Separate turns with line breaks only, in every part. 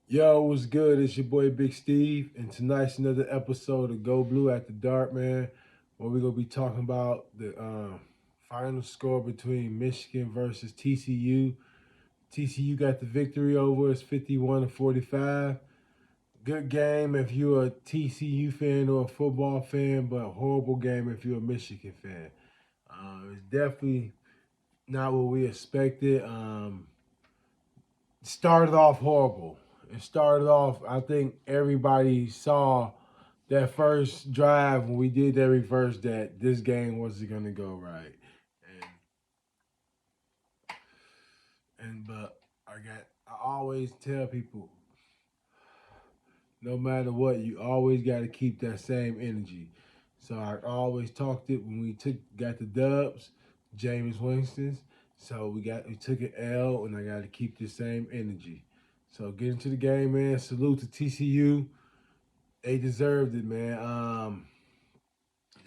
Yo, what's good? It's your boy Big Steve, and tonight's another episode of Go Blue After Dark, man. Where we're gonna be talking about the final score between Michigan versus TCU. TCU got the victory over us, 51-45. Good game if you're a TCU fan or a football fan, but a horrible game if you're a Michigan fan. It's definitely not what we expected. Started off horrible. It started off, I think everybody saw that first drive when we did that reverse that this game wasn't gonna go right. But I always tell people, no matter what, you always gotta keep that same energy. So I always talked it when we got the dubs, James Winston's. So we took an L, and I got to keep the same energy. So get into the game, man. Salute to TCU. They deserved it, man.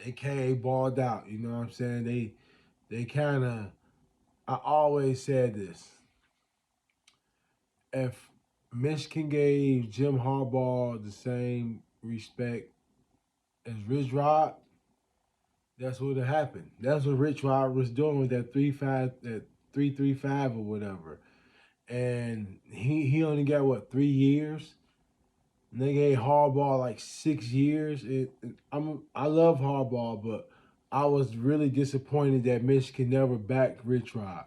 They came balled out. You know what I'm saying? They kind of. I always said this. If Michigan gave Jim Harbaugh the same respect as Rich Rod, that's what happened. That's what Rich Rod was doing with that 3-3-5 or whatever. And he only got what 3 years. And they gave Harbaugh like 6 years. I love Harbaugh, but I was really disappointed that Michigan never backed Rich Rod,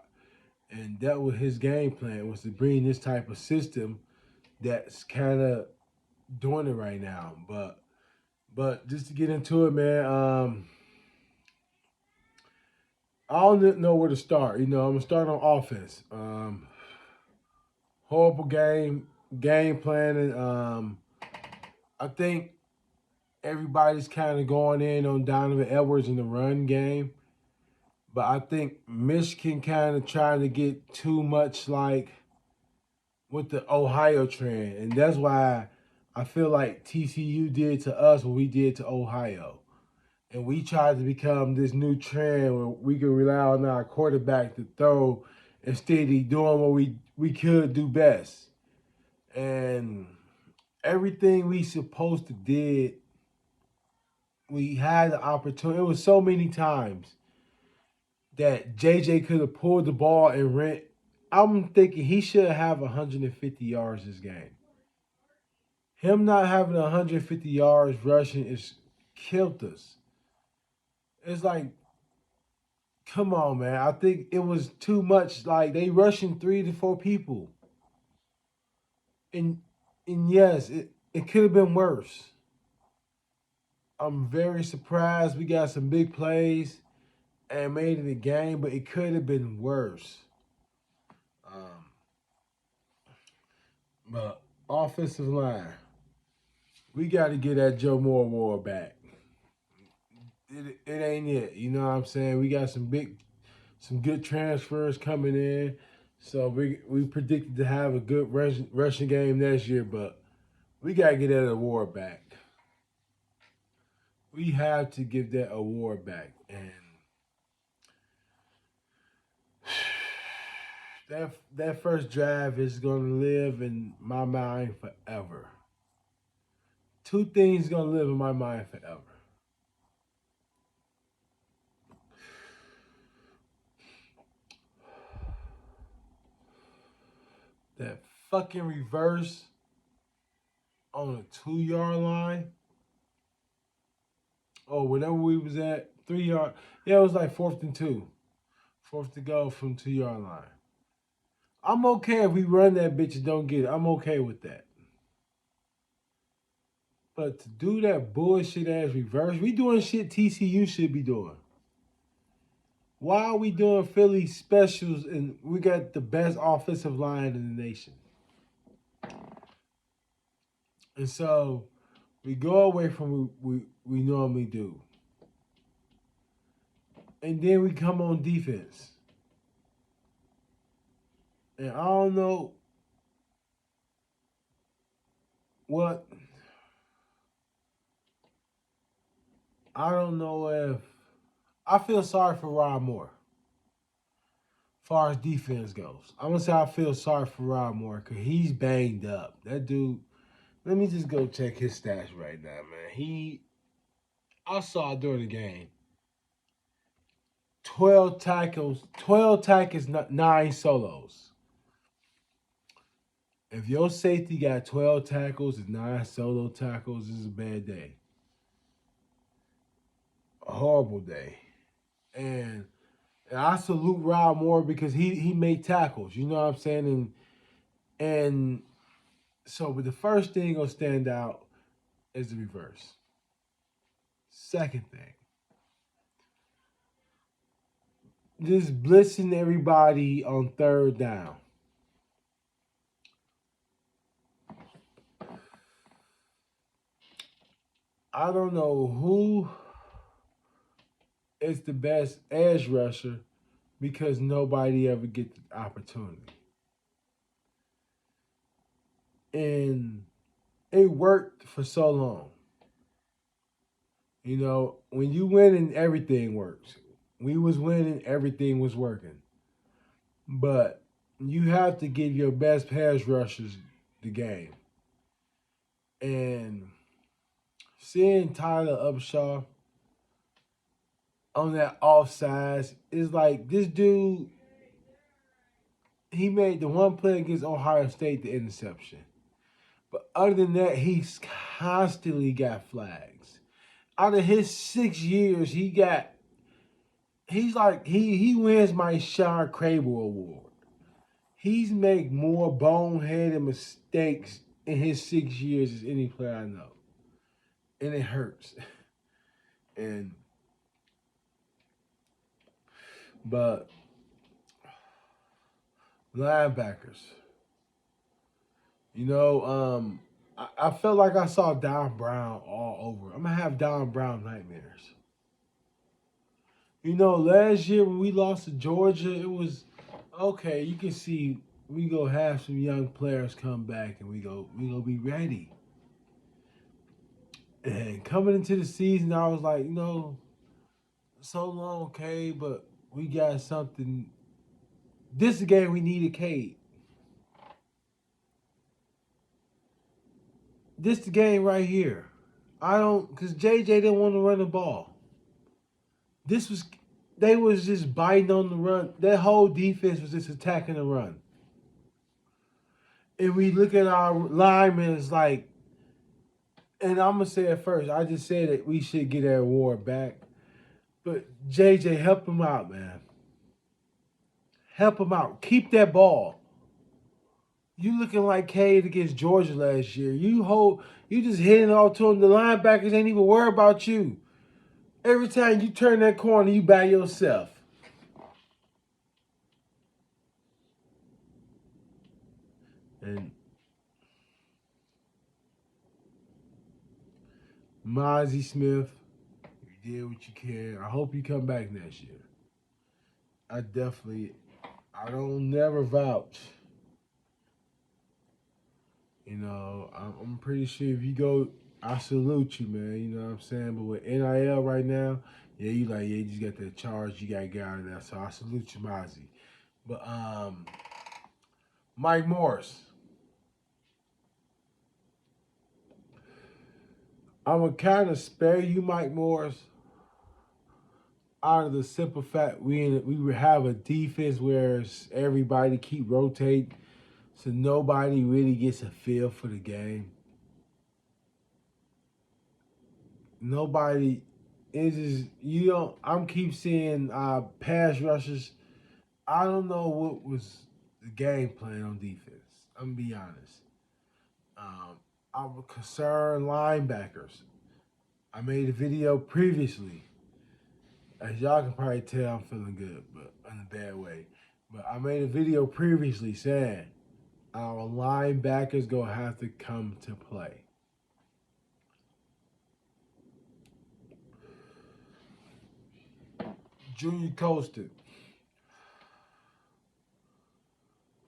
and that was his game plan, was to bring this type of system that's kind of doing it right now. But just to get into it, man, I don't know where to start. I'm gonna start on offense. Horrible game planning. I think everybody's kind of going in on Donovan Edwards in the run game. But I think Michigan kind of trying to get too much like with the Ohio trend. And that's why I feel like TCU did to us what we did to Ohio. And we tried to become this new trend where we could rely on our quarterback to throw instead of doing what we could do best. And everything we supposed to did, we had the opportunity. It was so many times that JJ could have pulled the ball and ran. I'm thinking he should have 150 yards this game. Him not having 150 yards rushing is killed us. It's like, come on, man. I think it was too much. Like they rushing 3 to 4 people, and yes, it could have been worse. I'm very surprised we got some big plays and made it a game, but it could have been worse. Um, but offensive line, we got to get that Joe Moore war back. It ain't it. You know what I'm saying? We got some good transfers coming in. So we predicted to have a good rushing game next year, but we gotta get that award back. We have to give that award back, and that first drive is gonna live in my mind forever. Two things gonna live in my mind forever. That fucking reverse on a 2 yard line, or whatever we was at, 3 yard. Yeah, it was like fourth and two, fourth to go from 2 yard line. I'm okay if we run that bitch and don't get it. I'm okay with that. But to do that bullshit ass reverse, we doing shit TCU should be doing. Why are we doing Philly specials and we got the best offensive line in the nation? And so we go away from what we normally do. And then we come on defense. And I don't know what, I don't know if, I feel sorry for Rod Moore. far as defense goes. I'm gonna say I feel sorry for Rod Moore because he's banged up. That dude. Let me just go check his stats right now, man. I saw during the game, 12 tackles, 9 solos. If your safety got 12 tackles and 9 solo tackles, this is a bad day. A horrible day. And I salute Rod Moore because he made tackles. You know what I'm saying? And so, but the first thing gonna stand out is the reverse. Second thing, just blitzing everybody on third down. I don't know who is the best edge rusher because nobody ever get the opportunity. And it worked for so long. You know, when you win and everything works. We was winning, everything was working. But you have to give your best pass rushers the game. And seeing Tyler Upshaw on that offsides is like this dude. He made the one play against Ohio State the interception, but other than that, he's constantly got flags. Out of his 6 years, he's like he wins my Sean Crable Award. He's made more boneheaded mistakes in his 6 years as any player I know, and it hurts. And but linebackers, you know, I felt like I saw Don Brown all over. I'm gonna have Don Brown nightmares. You know, last year when we lost to Georgia, it was okay. You can see we go have some young players come back, and we go be ready. And coming into the season, I was like, so long, okay, but we got something. This is the game we needed, Cade. This the game right here. I don't, because JJ didn't want to run the ball. This was, they was just biting on the run. That whole defense was just attacking the run. And we look at our linemen, it's like, and I'm gonna say it first. I just said that we should get that award back, but JJ, help him out, man. Help him out. Keep that ball. You looking like Cade against Georgia last year. You just hitting off to him. The linebackers ain't even worried about you. Every time you turn that corner, you by yourself. And Mozzie Smith, you did what you can. I hope you come back next year. I don't never vouch. I'm pretty sure if you go, I salute you, man. You know what I'm saying? But with NIL right now, yeah, you just got that charge, you got to get out of that. So I salute you, Mozzie. But Mike Morris, I'm gonna kind of spare you, Mike Morris, out of the simple fact we have a defense where everybody keep rotating, so nobody really gets a feel for the game. Nobody is just you don't. I'm keep seeing pass rushes. I don't know what was the game plan on defense. I'm gonna be honest. Um, I'm concerned linebackers. I made a video previously. As y'all can probably tell, I'm feeling good, but in a bad way. But I made a video previously saying our linebackers gonna have to come to play. Junior Colston,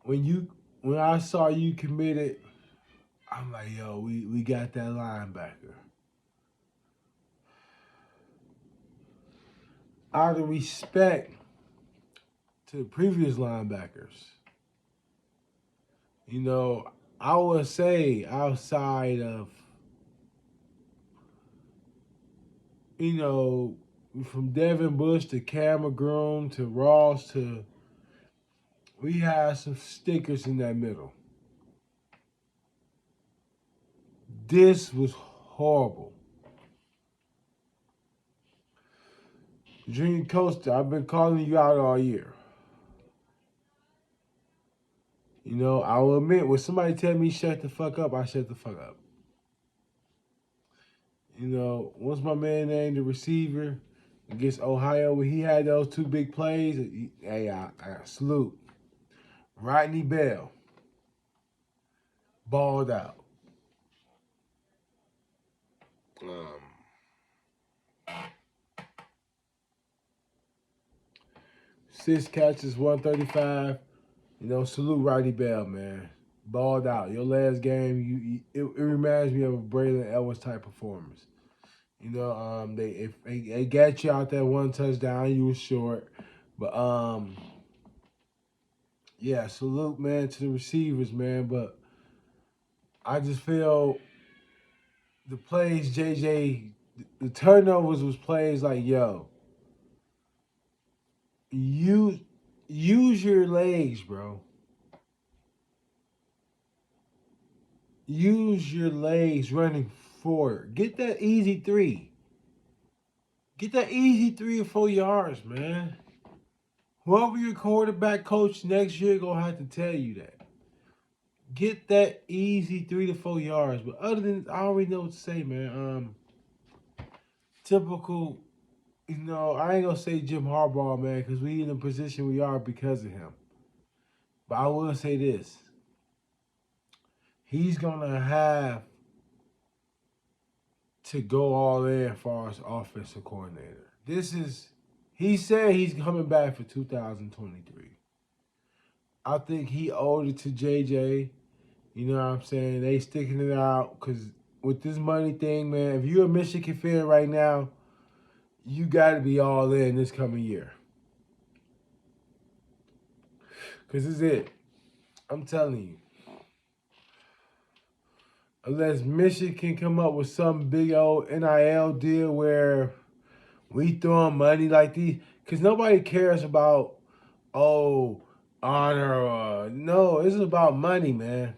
when you when I saw you committed, I'm like, yo, we got that linebacker. Out of respect to the previous linebackers. You know, I would say outside of, you know, from Devin Bush to Cameron Groom to Ross to, we had some stickers in that middle. This was horrible. Junior Coaster, I've been calling you out all year. You know, I will admit, when somebody tell me shut the fuck up, I shut the fuck up. You know, once my man named the receiver against Ohio, when he had those two big plays, hey, I salute. Rodney Bell balled out. Um, 6 catches, 135. You know, salute Rodney Bell, man. Balled out. Your last game, it reminds me of a Braylon Ellis type performance. You know, they got you out that one touchdown, you were short, but yeah, salute man to the receivers, man. But I just feel the plays, JJ, the turnovers was plays like, yo, you use your legs, bro. Use your legs running forward. Get that easy three. Get that easy 3 or 4 yards, man. Whoever your quarterback coach next year gonna have to tell you that. Get that easy 3 to 4 yards. But other than, I already know what to say, man. Typical, you know, I ain't gonna say Jim Harbaugh, man, because we in the position we are because of him. But I will say this: he's gonna have to go all in as far as offensive coordinator. He said he's coming back for 2023. I think he owed it to JJ. You know what I'm saying? They sticking it out because with this money thing, man, if you're a Michigan fan right now, you got to be all in this coming year. Because it's it. I'm telling you. Unless Michigan can come up with some big old NIL deal where we throwing money like these. Because nobody cares about, oh, honor. No, it's about money, man.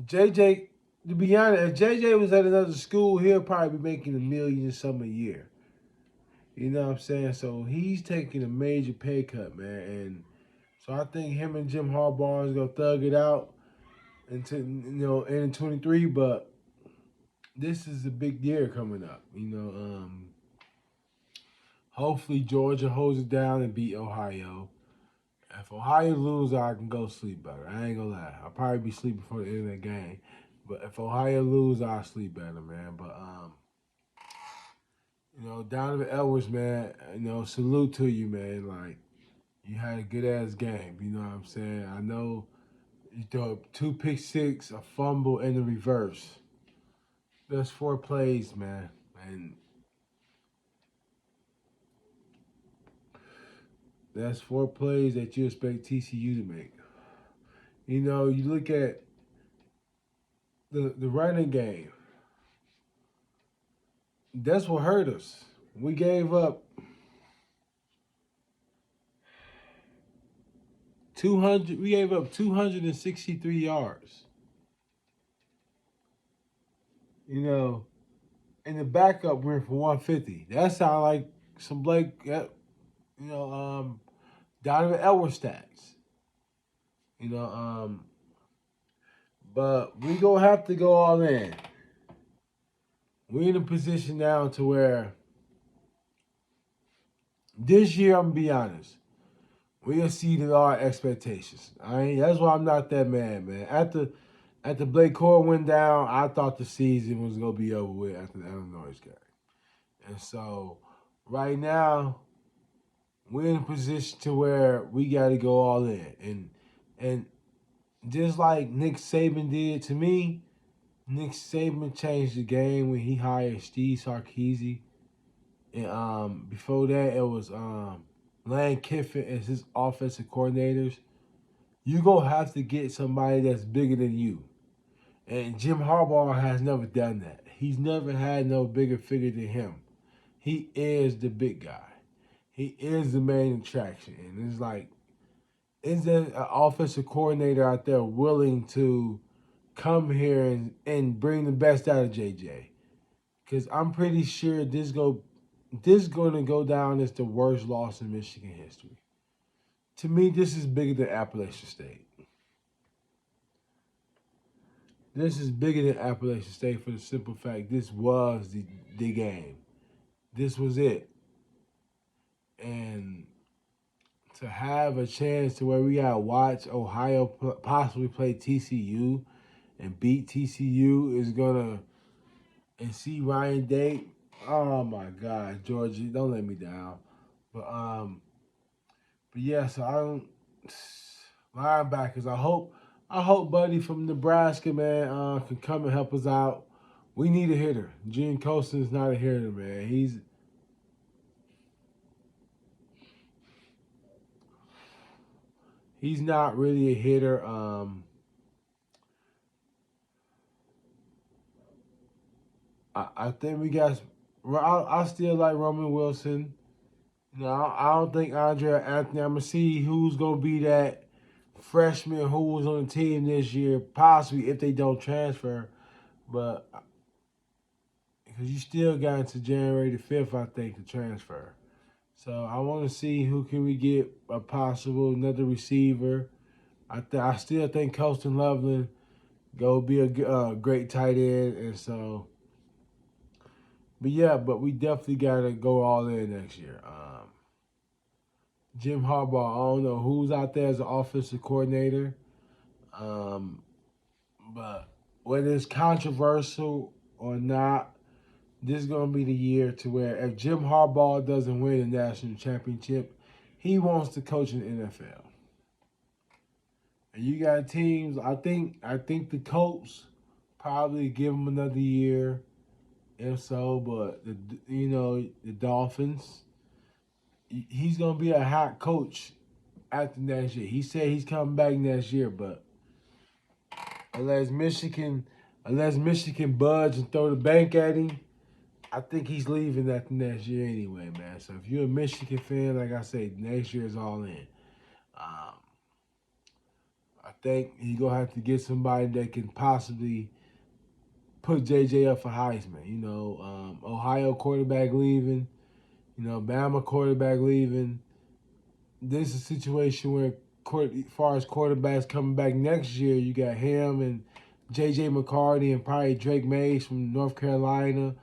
JJ, to be honest, if JJ was at another school, he'll probably be making $1 million some a year. You know what I'm saying? So he's taking a major pay cut, man. And so I think him and Jim Harbaugh is gonna thug it out until in 23. But this is a big year coming up. Hopefully Georgia holds it down and beat Ohio. If Ohio loses, I can go sleep better. I ain't gonna lie. I'll probably be sleeping before the end of the game. But if Ohio loses, I'll sleep better, man. But Donovan Edwards, man, salute to you, man. Like, you had a good ass game. You know what I'm saying? I know you throw 2 pick 6, a fumble, and a reverse. That's 4 plays, man. And that's 4 plays that you expect TCU to make. You look at the running game. That's what hurt us. We gave up 200. We gave up 263 yards. And the backup went for 150. That sound like some Donovan Edwards stats. But we gonna have to go all in. We're in a position now to where this year, I'm gonna be honest, we exceeded our expectations. That's why I'm not that mad, man. After Blake Core went down, I thought the season was gonna be over with after the Illinois game. And so right now, we're in a position to where we gotta go all in. And just like Nick Saban did to me, Nick Saban changed the game when he hired Steve Sarkisian. And before that, it was Lane Kiffin as his offensive coordinators, you gonna have to get somebody that's bigger than you. And Jim Harbaugh has never done that. He's never had no bigger figure than him. He is the big guy. He is the main attraction. And it's like, is there an offensive coordinator out there willing to come here and bring the best out of JJ? Because I'm pretty sure this going to go down as the worst loss in Michigan history. To me, this is bigger than Appalachian State. This is bigger than Appalachian State for the simple fact this was the game. This was it. And to have a chance to where we got to watch Ohio possibly play TCU and beat TCU is going to, and see Ryan Day. Oh my God, Georgia, don't let me down. But yeah, so I don't linebackers. I hope Buddy from Nebraska, man, can come and help us out. We need a hitter. Gene Colston's not a hitter, man. He's not really a hitter. I think we got. I still like Roman Wilson. No, I don't think Andre Anthony. I'm gonna see who's gonna be that freshman who was on the team this year, possibly if they don't transfer. But because you still got into January the 5th, I think, to transfer. So I want to see who can we get a possible another receiver. I still think Colston Loveland go be a great tight end, and so. But yeah, but we definitely got to go all in next year. Jim Harbaugh, I don't know who's out there as an offensive coordinator, um, but whether it's controversial or not, this is going to be the year to where if Jim Harbaugh doesn't win a national championship, he wants to coach in the NFL. And you got teams. I think the Colts probably give him another year, if so. But the Dolphins, he's gonna be a hot coach after next year. He said he's coming back next year, but unless Michigan, unless Michigan budge and throw the bank at him, I think he's leaving after next year anyway, man. So if you're a Michigan fan, like I said, next year is all in. Um, I think he's gonna have to get somebody that can possibly put JJ up for Heisman. Ohio quarterback leaving, Bama quarterback leaving. This is a situation where, as far as quarterbacks coming back next year, you got him and J.J. McCarthy and probably Drake Mays from North Carolina.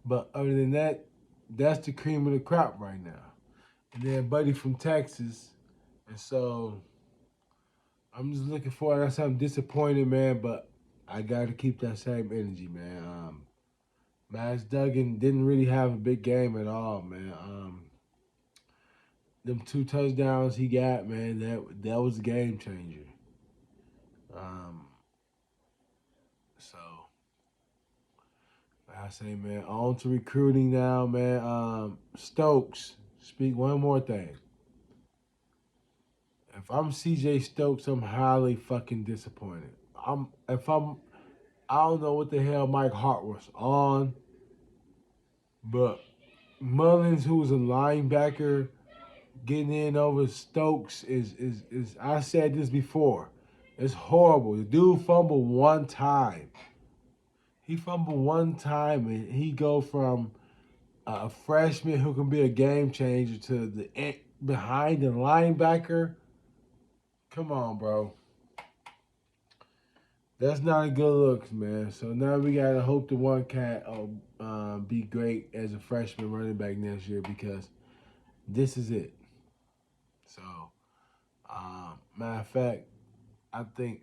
But other than that, that's the cream of the crop right now. And then Buddy from Texas. And so I'm just looking forward. Like I said, I'm disappointed, man, but I got to keep that same energy, man. Max Duggan didn't really have a big game at all, man. Them two touchdowns he got, man, that was a game changer. Um, so like I say, man, on to recruiting now, man. Stokes, speak one more thing. If I'm CJ Stokes, I'm highly fucking disappointed. I don't know what the hell Mike Hart was on, but Mullins, who's a linebacker, getting in over Stokes is I said this before. It's horrible. The dude fumbled one time. He fumbled one time and he go from a freshman who can be a game changer to behind the linebacker. Come on, bro. That's not a good look, man. So now we gotta hope the one cat be great as a freshman running back next year because this is it. So, matter of fact, I think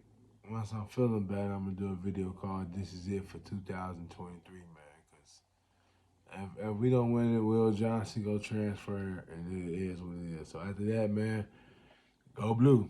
once I'm feeling bad, I'm gonna do a video called "This Is It for 2023," man. Because if we don't win it, Will Johnson go transfer, and it is what it is. So after that, man, go blue.